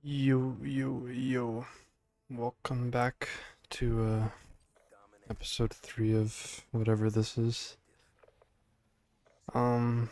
Yo. Welcome back to episode 3 of whatever this is. Um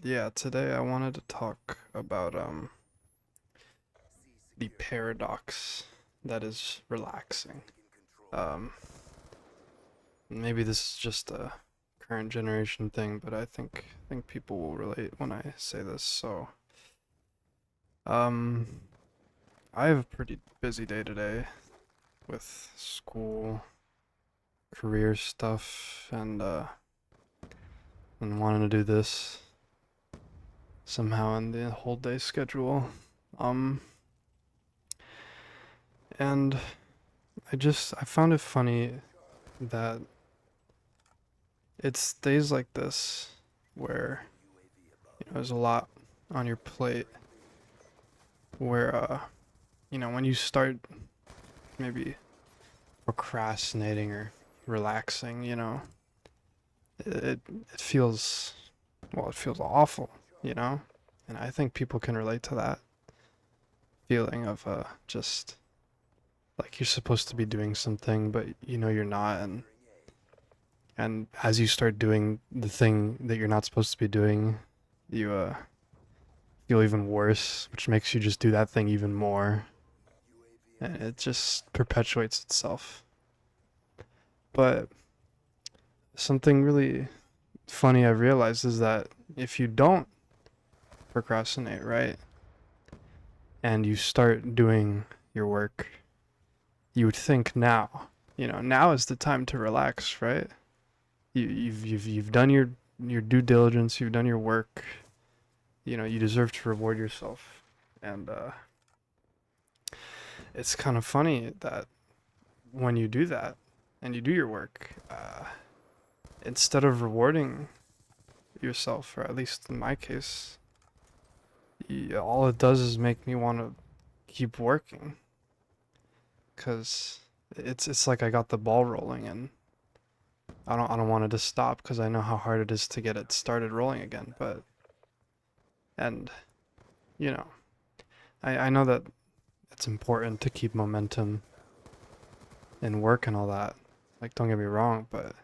yeah, today I wanted to talk about the paradox that is relaxing. Um Maybe this is just a current generation thing, but I think people will relate when I say this. So, um I have a pretty busy day today with school, career stuff, and wanting to do this somehow in the whole day schedule. Um, and I found it funny that it's days like this where, there's a lot on your plate where, when you start maybe procrastinating or relaxing, it feels, well, it feels awful, you know? And I think people can relate to that feeling of, just like you're supposed to be doing something, but you're not, and as you start doing the thing that you're not supposed to be doing, you feel even worse, which makes you just do that thing even more, and it just perpetuates itself. But something really funny I've realized is that if you don't procrastinate, right, and you start doing your work, you would think now is the time to relax, right? You've done your due diligence, you've done your work. You deserve to reward yourself, and it's kind of funny that when you do that and you do your work, instead of rewarding yourself, or at least in my case, all it does is make me want to keep working, because it's like I got the ball rolling, and I don't want it to stop because I know how hard it is to get it started rolling again. But and you know I know that it's important to keep momentum in work and all that. Like, don't get me wrong, but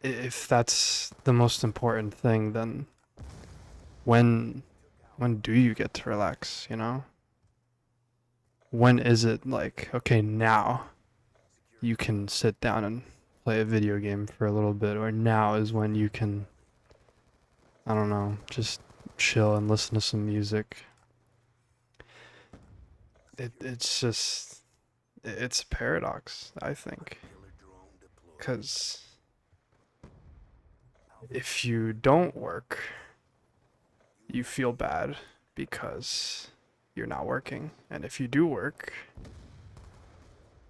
if that's the most important thing, then when when do you get to relax, When is it like, okay, now you can sit down and play a video game for a little bit, or now is when you can, I don't know, just chill and listen to some music. It's a paradox, I think, because if you don't work, you feel bad because you're not working. And if you do work,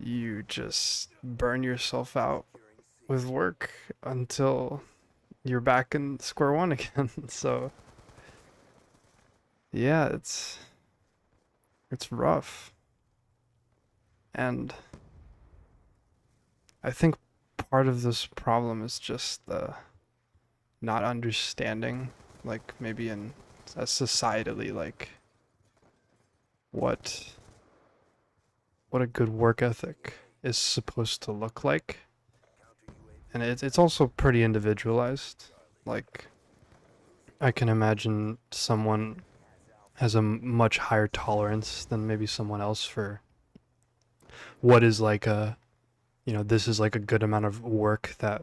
you just burn yourself out with work until you're back in square one again. So, yeah, it's rough. And I think part of this problem is just the not understanding, like maybe in societally, like what what a good work ethic is supposed to look like. And it's also pretty individualized. Like, I can imagine someone has a much higher tolerance than maybe someone else for what is like this is like a good amount of work that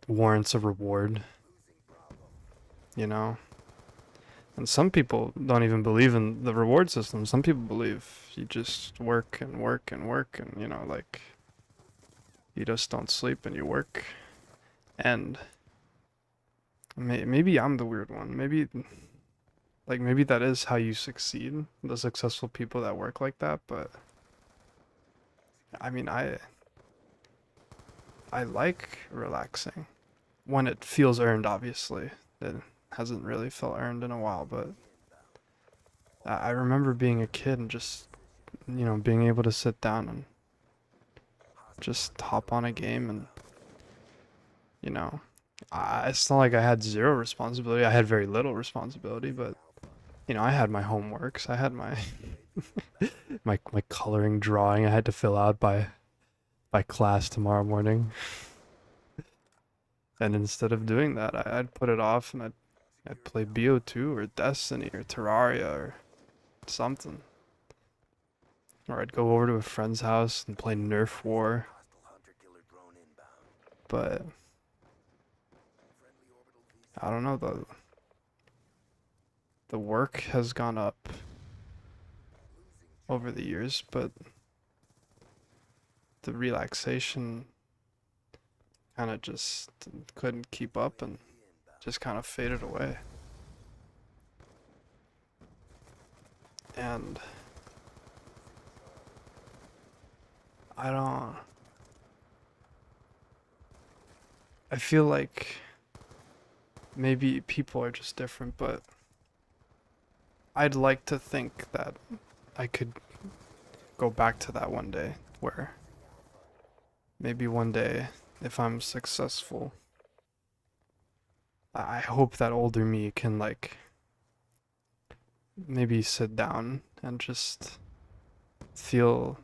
warrants a reward, you know? And some people don't even believe in the reward system. Some people believe you just work and work and work, and, like, you just don't sleep and you work. And maybe I'm the weird one. Maybe that is how you succeed, the successful people that work like that, but I mean, I like relaxing when it feels earned, obviously. It hasn't really felt earned in a while, but I remember being a kid and just, being able to sit down and just hop on a game, and, you know, it's not like I had zero responsibility. I had very little responsibility, but you know, I had my homeworks. I had my my coloring drawing I had to fill out by class tomorrow morning. And instead of doing that, I'd put it off and I'd play BO2 or Destiny or Terraria or something. Or I'd go over to a friend's house and play Nerf War. But I don't know, the work has gone up over the years, but the relaxation kind of just couldn't keep up and just kind of faded away. And I don't. I feel like maybe people are just different, but I'd like to think that I could go back to that one day where maybe one day, if I'm successful, I hope that older me can, like, maybe sit down and just feel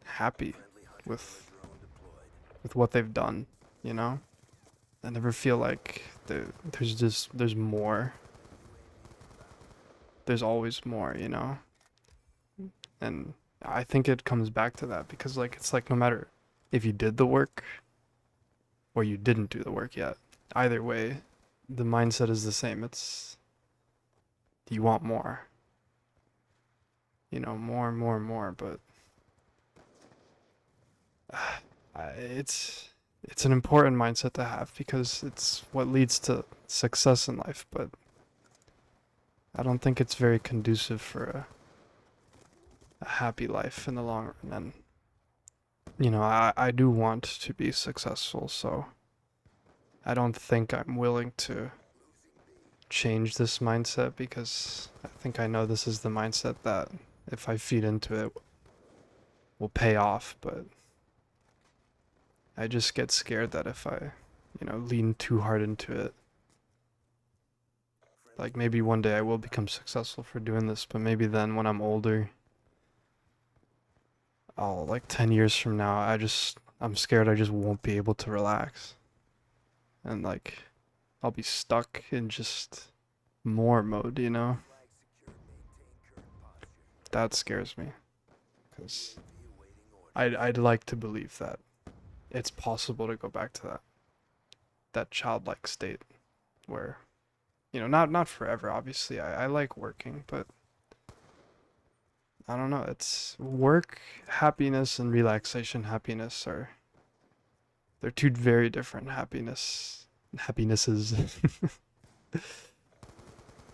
happy with with what they've done, you know? I never feel like there's more. There's always more, you know? And I think it comes back to that because, like, it's like no matter if you did the work or you didn't do the work yet, either way, the mindset is the same. It's you want more, you know, more and more and more, but it's an important mindset to have because it's what leads to success in life, but I don't think it's very conducive for a happy life in the long run. And you know, I do want to be successful, so I don't think I'm willing to change this mindset because I think I know this is the mindset that if I feed into it will pay off, but I just get scared that if I, you know, lean too hard into it, like maybe one day I will become successful for doing this, but maybe then when I'm older, I'll, like 10 years from now, I'm scared I just won't be able to relax. And like I'll be stuck in just more mode, you know? That scares me because I'd like to believe that it's possible to go back to that childlike state where, you know, not forever, obviously. I like working, but I don't know. It's work happiness and relaxation happiness are they're two very different happinesses.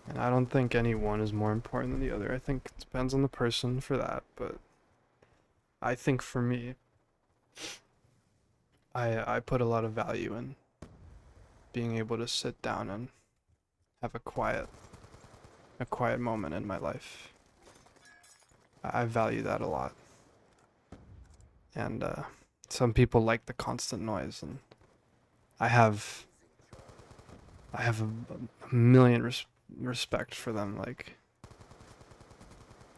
And I don't think any one is more important than the other. I think it depends on the person for that, but I think for me, I put a lot of value in being able to sit down and have a quiet moment in my life. I value that a lot. And some people like the constant noise, and I have a million respect for them. Like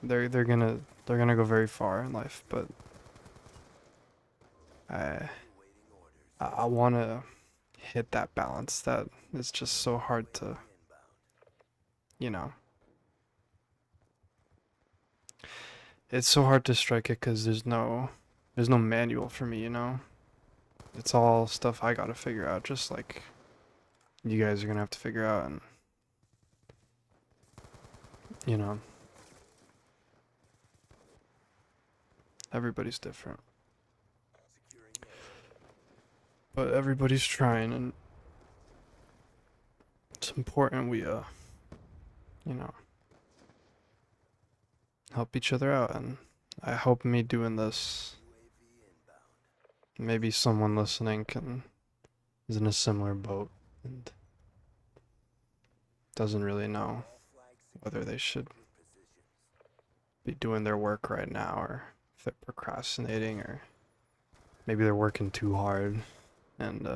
they're gonna go very far in life, but I I want to hit that balance that is just so hard to, you know, it's so hard to strike it because there's no manual for me, you know. It's all stuff I gotta figure out, just like you guys are gonna have to figure out, and you know, everybody's different, but everybody's trying, and it's important we you know, help each other out, and I hope me doing this, maybe someone listening can is in a similar boat and doesn't really know whether they should be doing their work right now or if they're procrastinating or maybe they're working too hard and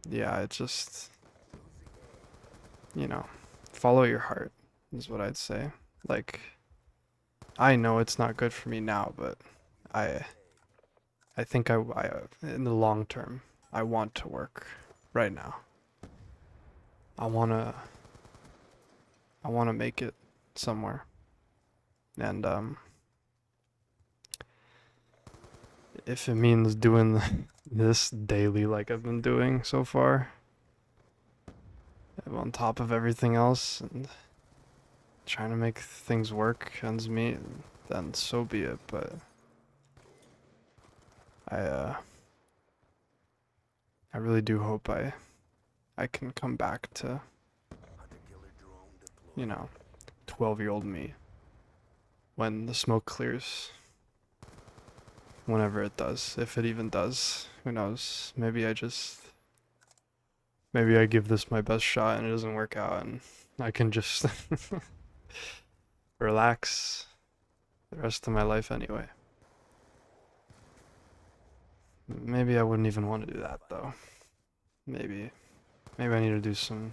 yeah, it just you know, follow your heart is what I'd say. Like, I know it's not good for me now, but I I think in the long term, I want to work right now. I wanna I wanna make it somewhere, and if it means doing this daily like I've been doing so far, on top of everything else, and trying to make things work, ends meet, then so be it. But I I really do hope I can come back to, you know, 12-year-old me when the smoke clears. Whenever it does, if it even does, who knows? Maybe I give this my best shot and it doesn't work out, and I can just relax the rest of my life anyway. Maybe I wouldn't even want to do that though. Maybe maybe I need to do some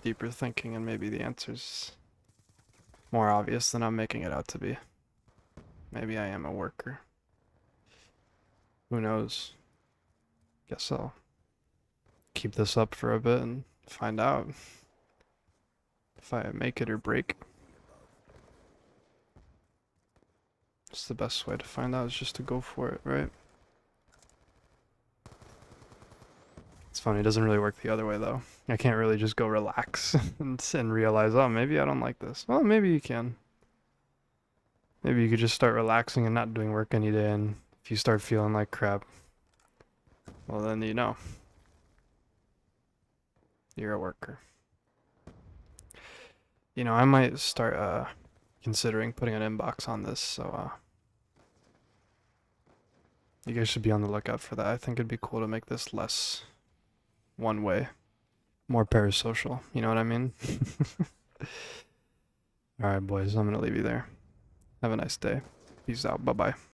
deeper thinking, and maybe the answer's more obvious than I'm making it out to be. Maybe I am a worker. Who knows? Guess I'll keep this up for a bit and find out if I make it or break. It's the best way to find out is just to go for it, right? It's funny, it doesn't really work the other way though. I can't really just go relax and realize, oh, maybe I don't like this. Well, maybe you can. Maybe you could just start relaxing and not doing work any day, and if you start feeling like crap, well then you know. You're a worker. You know, I might start considering putting an inbox on this, so you guys should be on the lookout for that. I think it'd be cool to make this less one way, more parasocial, you know what I mean? Alright, boys, I'm gonna leave you there. Have a nice day. Peace out. Bye bye.